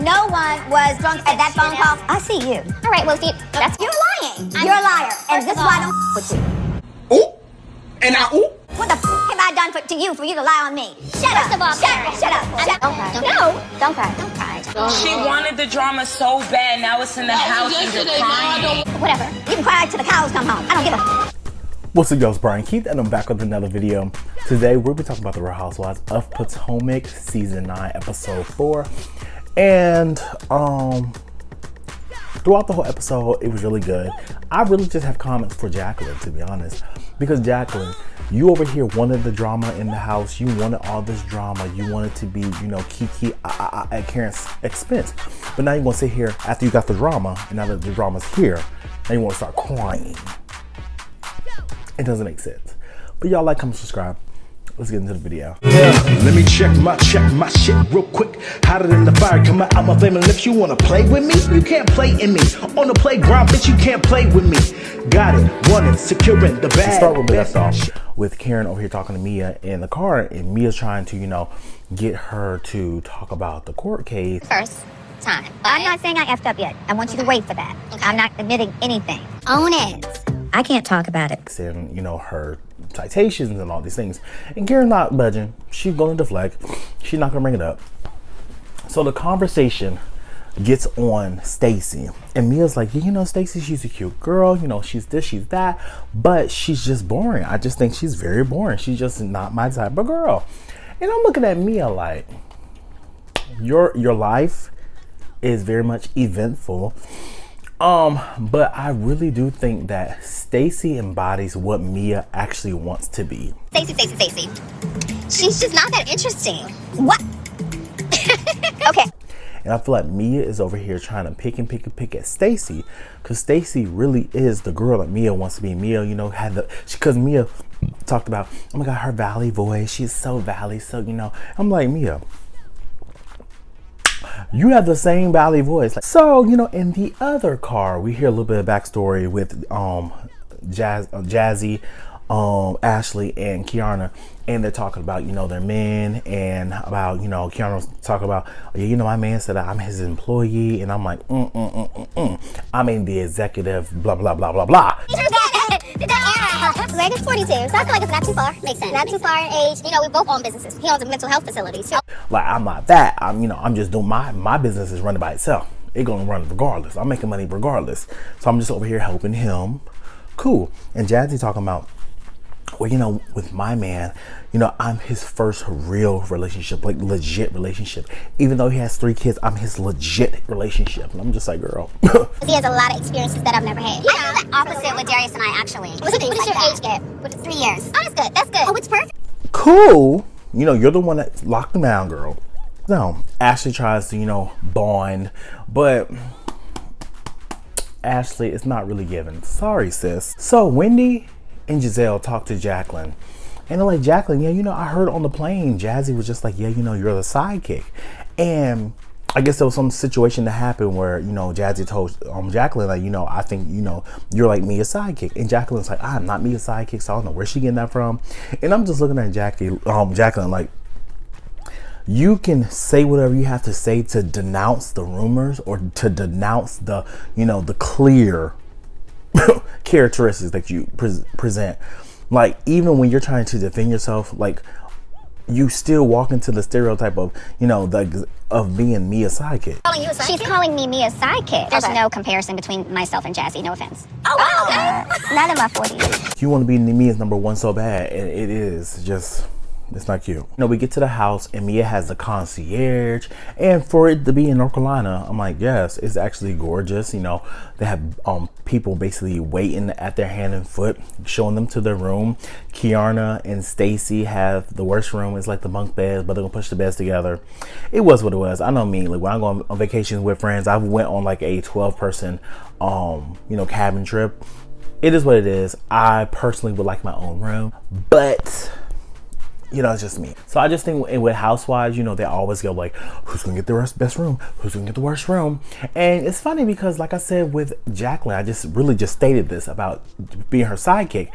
No one was drunk at that phone call. I see you. All right, well, see, that's You're lying. You're a liar, and this is why I don't with you. Ooh, and I ooh. What the have I done to you for you to lie on me? Shut up. First of all, Shut up. Don't cry. No, don't cry. Don't cry. She wanted the drama so bad. Now it's in the house and you're crying. Whatever. You can cry till the cows come home. I don't give a What's up, y'all? It's Brian Keith, and I'm back with another video. Today, we'll be talking about the Real Housewives of Potomac, Season 9, Episode 4. And, throughout the whole episode, it was really good. I really just have comments for Jacqueline, to be honest. Because, Jacqueline, you over here wanted the drama in the house. You wanted all this drama. You wanted to be, you know, kiki at Karen's expense. But now you're going to sit here after you got the drama, and now that the drama's here, now you want to start crying. It doesn't make sense. But y'all like, comment, subscribe. Let's get into the video. Let me check my shit real quick. Hotter than the fire coming out my flaming lips. You wanna play with me? You can't play in me. On the playground, bitch, you can't play with me. Got it, want it, securing the bag. Start with left off with Karen over here talking to Mia in the car, and Mia's trying to, you know, get her to talk about the court case. First time. I'm not saying I effed up yet. I want you to wait for that. I'm not admitting anything. Own it. I can't talk about it. And, you know, her citations and all these things. And Karen's not budging. She's going to deflect. She's not going to bring it up. So the conversation gets on Stacy. And Mia's like, you know, Stacy, she's a cute girl. You know, she's this, she's that. But she's just boring. I just think she's very boring. She's just not my type of girl. And I'm looking at Mia like, your life is very much eventful. But I really do think that Stacy embodies what Mia actually wants to be. Stacy. She's just not that interesting. What? Okay. And I feel like Mia is over here trying to pick at Stacy, because Stacy really is the girl that Mia wants to be. Mia, you know, had the, because Mia talked about, oh my God, her valley voice. She's so valley, so, you know. I'm like, Mia, you have the same valley voice. So, you know, in the other car, we hear a little bit of backstory with Jazzy, Ashley, and Kiana, and they're talking about, you know, their men, and about, you know, Kiana's talking about, yeah, you know, my man said I'm his employee, and I'm like, I mean the executive, blah blah blah blah blah. Greg is 42, so I feel like it's not too far. Makes sense. Not too far in age. You know, we both own businesses. He owns a mental health facility too. Like, I'm not that. I'm just doing my business is running by itself. It's gonna run regardless. I'm making money regardless. So I'm just over here helping him. Cool. And Jazzy talking about, well, you know, with my man, you know, I'm his first real relationship, like legit relationship. Even though he has 3 kids, I'm his legit relationship. And I'm just like, girl. He has a lot of experiences that I've never had. Yeah, I'm the opposite with Darius and I, actually. What is your age gap? 3 years. Oh, that's good. That's good. Oh, it's perfect. Cool. You know, you're the one that locked him down, girl. No, Ashley tries to, you know, bond, but Ashley is not really giving. Sorry, sis. So Wendy and Giselle talked to Jacqueline, and they're like, Jacqueline, yeah, you know, I heard on the plane, Jazzy was just like, yeah, you know, you're the sidekick. And I guess there was some situation that happened where, you know, Jazzy told Jacqueline, like, you know, I think, you know, you're like me a sidekick. And Jacqueline's like, I'm not me a sidekick, so I don't know where she getting that from. And I'm just looking at Jacqueline like, you can say whatever you have to say to denounce the rumors, or to denounce the, you know, the clear characteristics that you present. Like, even when you're trying to defend yourself, like, you still walk into the stereotype of, you know, of being Mia's sidekick. She's calling me Mia's sidekick. There's no comparison between myself and Jazzy, no offense. Oh, wow, okay. Not in my 40s. You want to be Mia's number 1 so bad, and it is just, it's not cute. You know, we get to the house, and Mia has the concierge, and for it to be in North Carolina, I'm like, yes, it's actually gorgeous. You know, they have people basically waiting at their hand and foot, showing them to their room. Kiana and Stacy have the worst room. It's like the bunk beds, but they're gonna push the beds together. It was what it was. I know me, like, when I go on vacations with friends, I went on like a 12-person, you know, cabin trip. It is what it is. I personally would like my own room, but you know, it's just me. So I just think with Housewives, you know, they always go like, who's gonna get the best room? Who's gonna get the worst room? And it's funny because, like I said with Jacqueline, I just really just stated this about being her sidekick.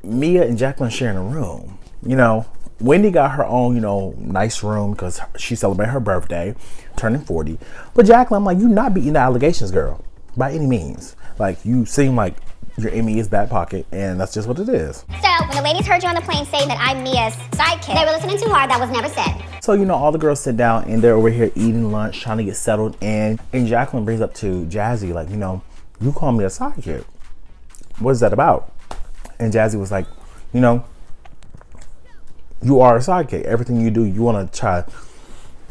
Mia and Jacqueline sharing a room. You know, Wendy got her own, you know, nice room because she celebrated her birthday. turning 40. But Jacqueline, I'm like, you're not beating the allegations, girl, by any means. Like, you seem like you're in Mia's back pocket, and that's just what it is. So, when the ladies heard you on the plane saying that I'm Mia's sidekick, they were listening too hard. That was never said. So, you know, all the girls sit down, and they're over here eating lunch, trying to get settled in. And Jacqueline brings up to Jazzy, like, you know, you call me a sidekick. What is that about? And Jazzy was like, you know, you are a sidekick. Everything you do, you want to try,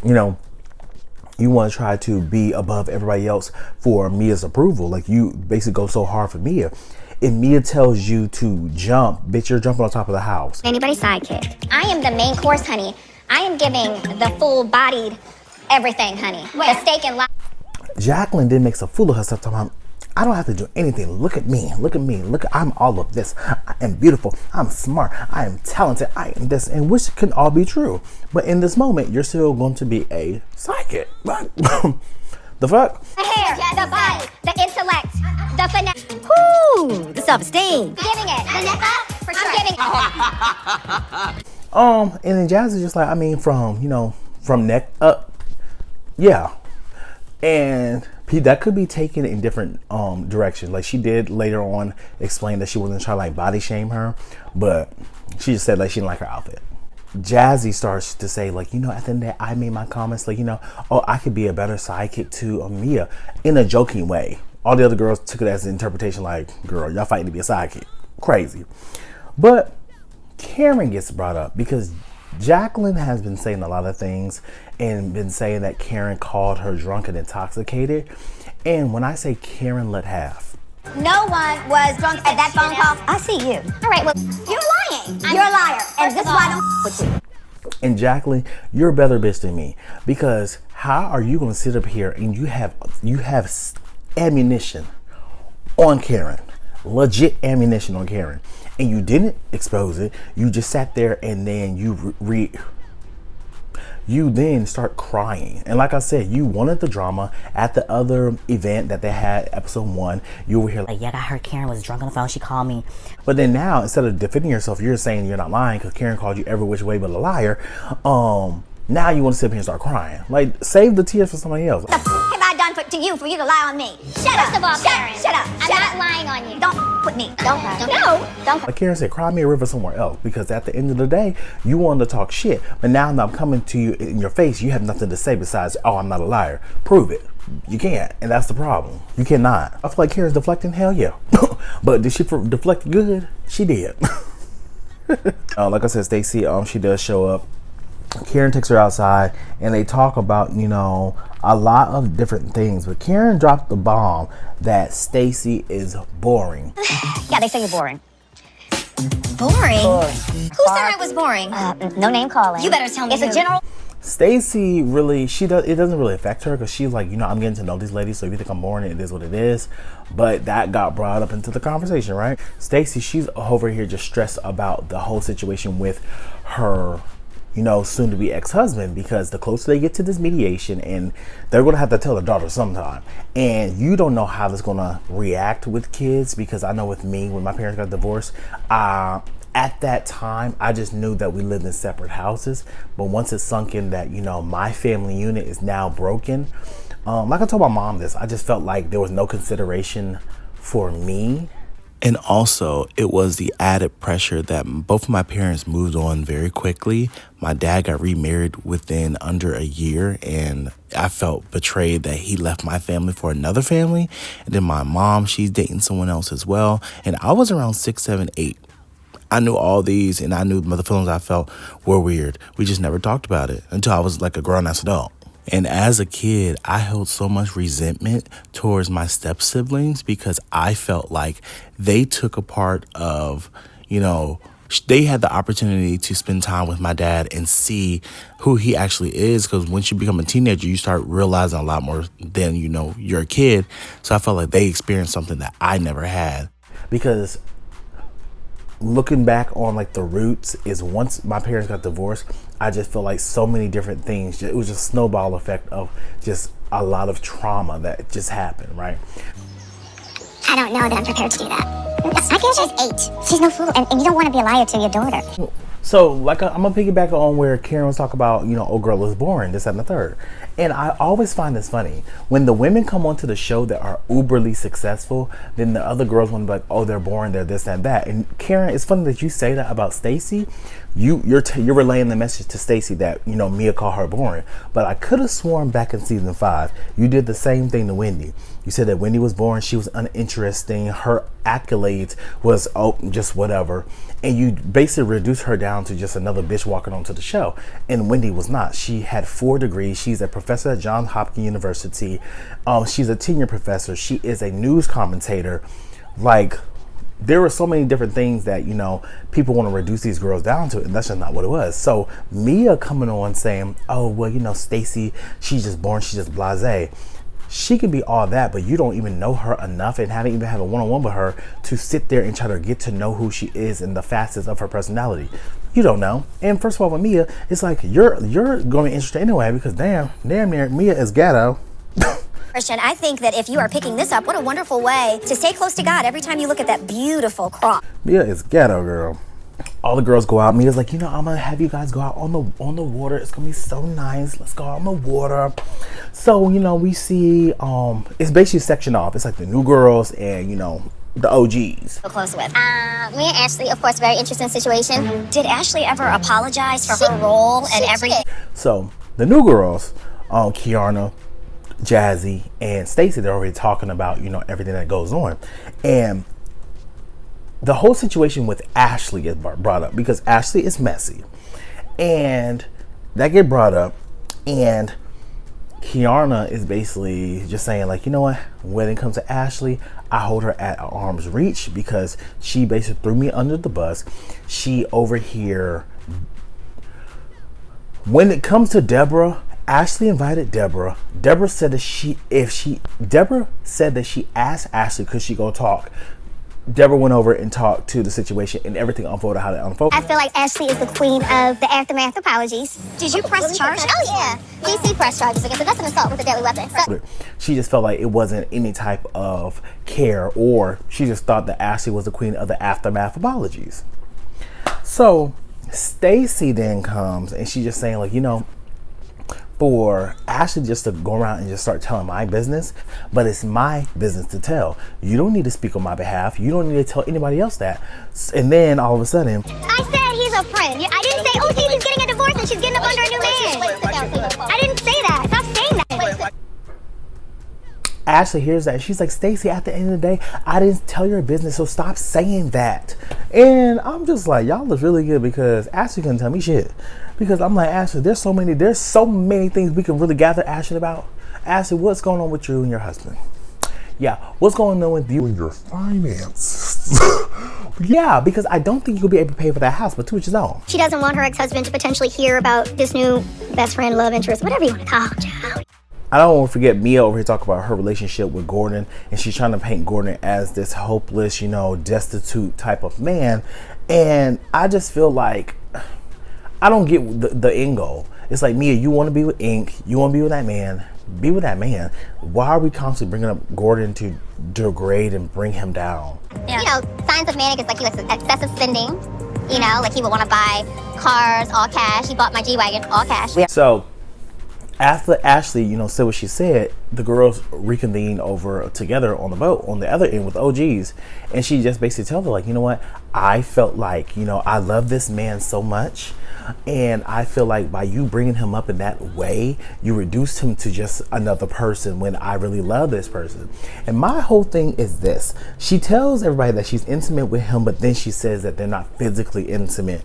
you know, you want to try to be above everybody else for Mia's approval. Like, you basically go so hard for Mia. If Mia tells you to jump, bitch, you're jumping on top of the house. Anybody's sidekick. I am the main course, honey. I am giving the full-bodied everything, honey. The steak and Jacqueline then makes a fool of herself talking about, I don't have to do anything. Look at me. Look at me. Look, I'm all of this. I am beautiful. I'm smart. I am talented. I am this. And which can all be true. But in this moment, you're still going to be a sidekick. The fuck? the hair, the body, the intellect, the finesse. Woo, the self-esteem. Giving it. The neck up, for sure. I'm giving it. And then Jazz is just like, I mean, from, you know, from neck up. Yeah. And that could be taken in different directions. Like, she did later on explain that she wasn't trying to like body shame her, but she just said like she didn't like her outfit. Jazzy starts to say, like, you know, at the end of the day, I made my comments like, you know, oh, I could be a better sidekick to Mia in a joking way. All the other girls took it as an interpretation like, girl, y'all fighting to be a sidekick. Crazy. But Karen gets brought up because Jacqueline has been saying a lot of things and been saying that Karen called her drunk and intoxicated. And when I say Karen let half, No one was drunk at that phone call. I see you. All right, well, you're lying. You're a liar. And this is why I don't with you. and Jacqueline, you're a better bitch than me, because how are you going to sit up here and you have ammunition on Karen, legit ammunition on Karen, and you didn't expose it. You just sat there and then you then start crying. And like I said, you wanted the drama at the other event that they had, episode 1. You were here like, Yeah, I heard Karen was drunk on the phone. She called me. but then now, instead of defending yourself, you're saying you're not lying because Karen called you every which way but a liar. Now you want to sit up here and start crying. Like, save the tears for somebody else. What the f have I done to you for you to lie on me? Shut up. First of all, Karen. Shut up. I'm not lying on you. Don't with me. Don't. No. Don't. Like Karen said, cry me a river somewhere else, because at the end of the day, you wanted to talk shit, but now that I'm coming to you in your face, you have nothing to say besides, oh, I'm not a liar. Prove it. You can't, and that's the problem. You cannot. I feel like Karen's deflecting. Hell yeah. But did she deflect good? She did. Like I said, Stacey, she does show up. Karen takes her outside and they talk about, you know, a lot of different things, but Karen dropped the bomb that Stacey is boring. Yeah, they say you're boring. Boring? Who said I was boring? No name calling. You better tell me. It's a general. Stacey really, it doesn't really affect her because she's like, you know, I'm getting to know these ladies, so if you think I'm boring, it is what it is. But that got brought up into the conversation, right? Stacey, she's over here just stressed about the whole situation with her, you know, soon to be ex-husband, because the closer they get to this mediation, and they're going to have to tell their daughter sometime, and you don't know how that's going to react with kids, because I know with me, when my parents got divorced, at that time, I just knew that we lived in separate houses. But once it sunk in that, you know, my family unit is now broken, like I told my mom this, I just felt like there was no consideration for me. And also, it was the added pressure that both of my parents moved on very quickly. My dad got remarried within under a year, and I felt betrayed that he left my family for another family. And then my mom, she's dating someone else as well. And I was around 6, 7, 8. I knew all these, and I knew the feelings I felt were weird. We just never talked about it until I was like a grown-ass adult. And as a kid, I held so much resentment towards my step siblings because I felt like they took a part of, you know, they had the opportunity to spend time with my dad and see who he actually is. Because once you become a teenager, you start realizing a lot more than, you know, you're a kid. So I felt like they experienced something that I never had. Because looking back on like the roots is, once my parents got divorced, I just feel like so many different things. It was just a snowball effect of just a lot of trauma that just happened, right? I don't know that I'm prepared to do that. My parents is 8. She's no fool, and you don't want to be a liar to your daughter. So, like, I'm gonna piggyback on where Karen was talking about, you know, oh girl is boring, this and the third. And I always find this funny. When the women come onto the show that are uberly successful, then the other girls want to be like, oh, they're boring, they're this and that. And Karen, it's funny that you say that about Stacey. You're relaying the message to Stacey that, you know, Mia called her boring. But I could have sworn back in season 5, you did the same thing to Wendy. You said that Wendy was boring, she was uninteresting, her accolades was, oh, just whatever. And you basically reduced her down to just another bitch walking onto the show. And Wendy was not. She had 4 degrees. She's a professor at Johns Hopkins University. She's a tenure professor. She is a news commentator. Like, there were so many different things that, you know, people want to reduce these girls down to, and that's just not what it was. So Mia coming on saying, oh, well, you know, Stacey, she's just boring, she's just blasé. She can be all that, but you don't even know her enough and haven't even had a one-on-one with her to sit there and try to get to know who she is and the facets of her personality. You don't know. And first of all, with Mia, it's like you're going to be interested anyway, because damn near Mia is ghetto. Christian, I think that if you are picking this up, what a wonderful way to stay close to God every time you look at that beautiful cross. Mia is ghetto, girl. All the girls go out. Mia's like, you know, I'm gonna have you guys go out on the water. It's gonna be so nice. Let's go out on the water. So, you know, we see it's basically section off. It's like the new girls and, you know, the OGs. So close with. Me and Ashley, of course, very interesting situation. Did Ashley ever apologize for her role and everything? So the new girls, Kiana, Jazzy, and Stacey, they're already talking about, you know, everything that goes on. And the whole situation with Ashley is brought up because Ashley is messy. And that get brought up, and Kiana is basically just saying, like, you know what, when it comes to Ashley, I hold her at arm's reach because she basically threw me under the bus. She over here, when it comes to Deborah, Ashley invited Deborah. Deborah said that she asked Ashley could she go talk. Deborah went over and talked to the situation, and everything unfolded how it unfolded. I feel like Ashley is the queen of the aftermath apologies. Did you press charges? Oh yeah, DC press charges against her. That's an assault with a deadly weapon. So she just felt like it wasn't any type of care, or she just thought that Ashley was the queen of the aftermath apologies. So Stacey then comes, and she's just saying, like, you know, for Ashley just to go around and just start telling my business, but it's my business to tell. You don't need to speak on my behalf. You don't need to tell anybody else that. And then all of a sudden, I said he's a friend. I didn't say, oh, she's getting a divorce and she's getting up under a new man. I didn't say that. Stop saying that. Ashley hears that. She's like, Stacey, at the end of the day, I didn't tell your business, so stop saying that. And I'm just like, y'all look really good, because Ashley couldn't tell me shit. Because I'm like, Ashley, there's so many things we can really gather Ashley about. Ashley, what's going on with you and your husband? Yeah, what's going on with you and your finance? Yeah, because I don't think you'll be able to pay for that house, but to each his own. She doesn't want her ex-husband to potentially hear about this new best friend, love interest, whatever you want to call it. I don't want to forget Mia over here talking about her relationship with Gordon, and she's trying to paint Gordon as this hopeless, you know, destitute type of man. And I just feel like I don't get the end goal. It's like, Mia, you want to be with Ink, you want to be with that man, be with that man. Why are we constantly bringing up Gordon to degrade and bring him down? Yeah. You know, signs of manic is like he likes excessive spending. You know, like he would want to buy cars all cash. He bought my G-Wagon all cash. So after Ashley, you know, said what she said, the girls reconvened over together on the boat on the other end with OGs, and she just basically told her, like, you know what, I felt like, you know, I love this man so much, and I feel like by you bringing him up in that way, you reduced him to just another person when I really love this person. And my whole thing is this: she tells everybody that she's intimate with him, but then she says that they're not physically intimate,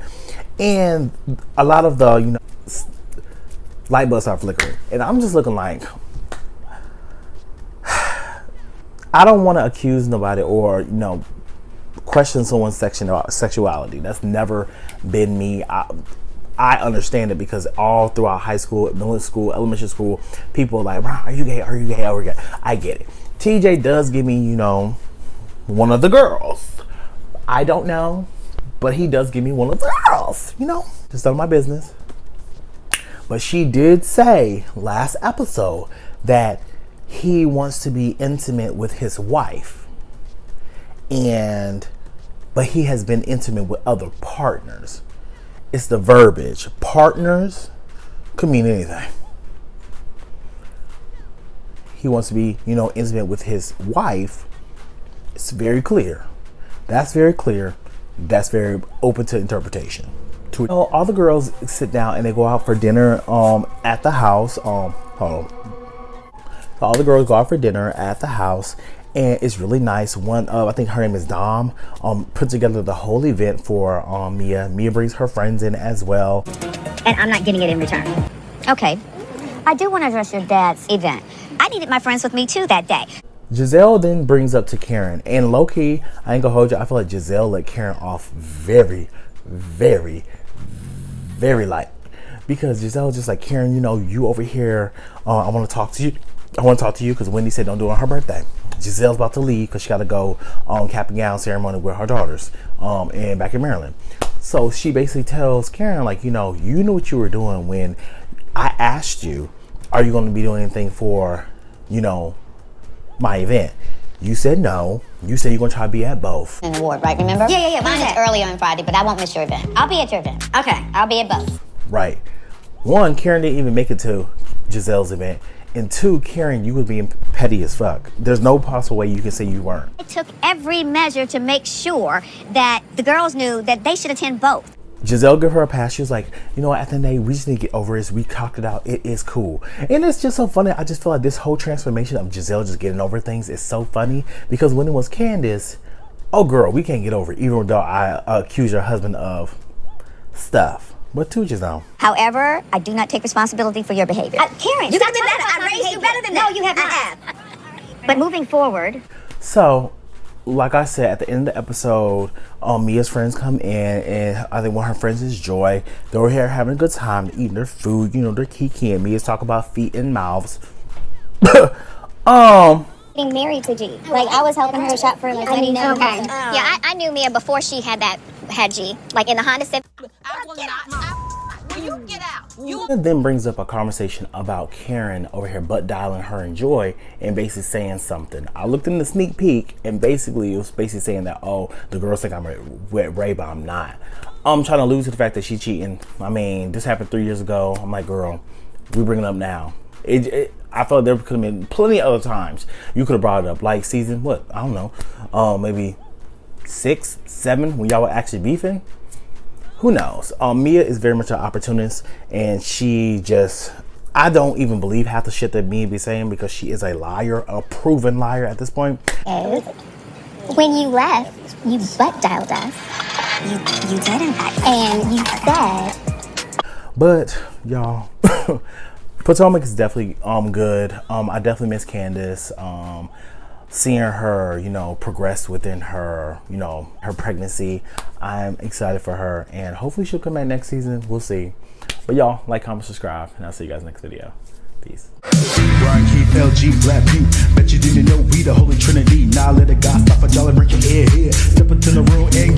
and a lot of the, you know, light bulbs are flickering, and I'm just looking like, I don't want to accuse nobody or, you know, question someone's sexuality. That's never been me. I understand it because all throughout high school, middle school, elementary school, people are like, are you gay? Are you gay? Are you gay? I get it. TJ does give me, you know, one of the girls. I don't know, but he does give me one of the girls, you know, just none of my business. But she did say last episode that he wants to be intimate with his wife, but he has been intimate with other partners. It's the verbiage. Partners could mean anything. He wants to be, you know, intimate with his wife. It's very clear. That's very clear. That's very open to interpretation. All the girls sit down and they go out for dinner at the house. Hold on. All the girls go out for dinner at the house, and it's really nice. One I think her name is Dom, put together the whole event for Mia. Mia brings her friends in as well. And I'm not getting it in return. Okay. I do want to address your dad's event. I needed my friends with me too that day. Giselle then brings up to Karen, and low-key, I ain't gonna hold you, I feel like Giselle let Karen off very, very, very light. Because Giselle just like, Karen, you know, you over here, I want to talk to you. I want to talk to you because Wendy said don't do it on her birthday. Giselle's about to leave because she got to go cap and gown ceremony with her daughters and back in Maryland. So she basically tells Karen, like, you know, you knew what you were doing when I asked you, are you going to be doing anything for, you know, my event? You said no. You said you're going to try to be at both. An award, right? Remember? Yeah. Mine is earlier on Friday, but I won't miss your event. I'll be at your event. Okay. I'll be at both. Right. One, Karen didn't even make it to Giselle's event. And two, Karen, you was being petty as fuck. There's no possible way you can say you weren't. I took every measure to make sure that the girls knew that they should attend both. Giselle gave her a pass. She was like, you know what, at the end of the day, we just need to get over this. We talked it out. It is cool. And it's just so funny. I just feel like this whole transformation of Giselle just getting over things is so funny. Because when it was Candace, oh girl, we can't get over it. Even though I accuse your husband of stuff. But to Giselle. However, I do not take responsibility for your behavior. Karen, You stop better than talking that. about I raised you behavior. better than that. No, you have not. But moving forward, So, like I said, at the end of the episode, Mia's friends come in, and I think one of her friends is Joy. They're over here having a good time, eating their food, you know, they're kikiing. Mia's talking about feet and mouths. Getting married to G. Like, I was helping her shop for like wedding. Okay. Yeah, I knew Mia before she had G. Like in the Honda Civic. I will not. Will you get out? You It then brings up a conversation about Karen over here butt dialing her and Joy and basically saying something. I looked in the sneak peek and basically it was basically saying that, oh, the girls think I'm with Ray, but I'm not. I'm trying to allude to the fact that she's cheating. I mean, this happened 3 years ago. I'm like, girl, we bring it up now. I felt there could have been plenty of other times you could have brought it up, like season what? I don't know, maybe 6, 7 when y'all were actually beefing. Who knows? Mia is very much an opportunist, and she just, I don't even believe half the shit that Mia be saying because she is a liar, a proven liar at this point. When you left, you butt dialed us. you did in fact. And you said. But y'all, Potomac is definitely good. I definitely miss Candace. Seeing her, you know, progress within her, you know, her pregnancy. I'm excited for her, and hopefully she'll come back next season. We'll see. But y'all, like, comment, subscribe, and I'll see you guys next video. Peace. Brian Keith, LG, Black Butte. Bet you didn't know we the Holy Trinity. Now let a God stop a dollar, break your head here. Step into the room and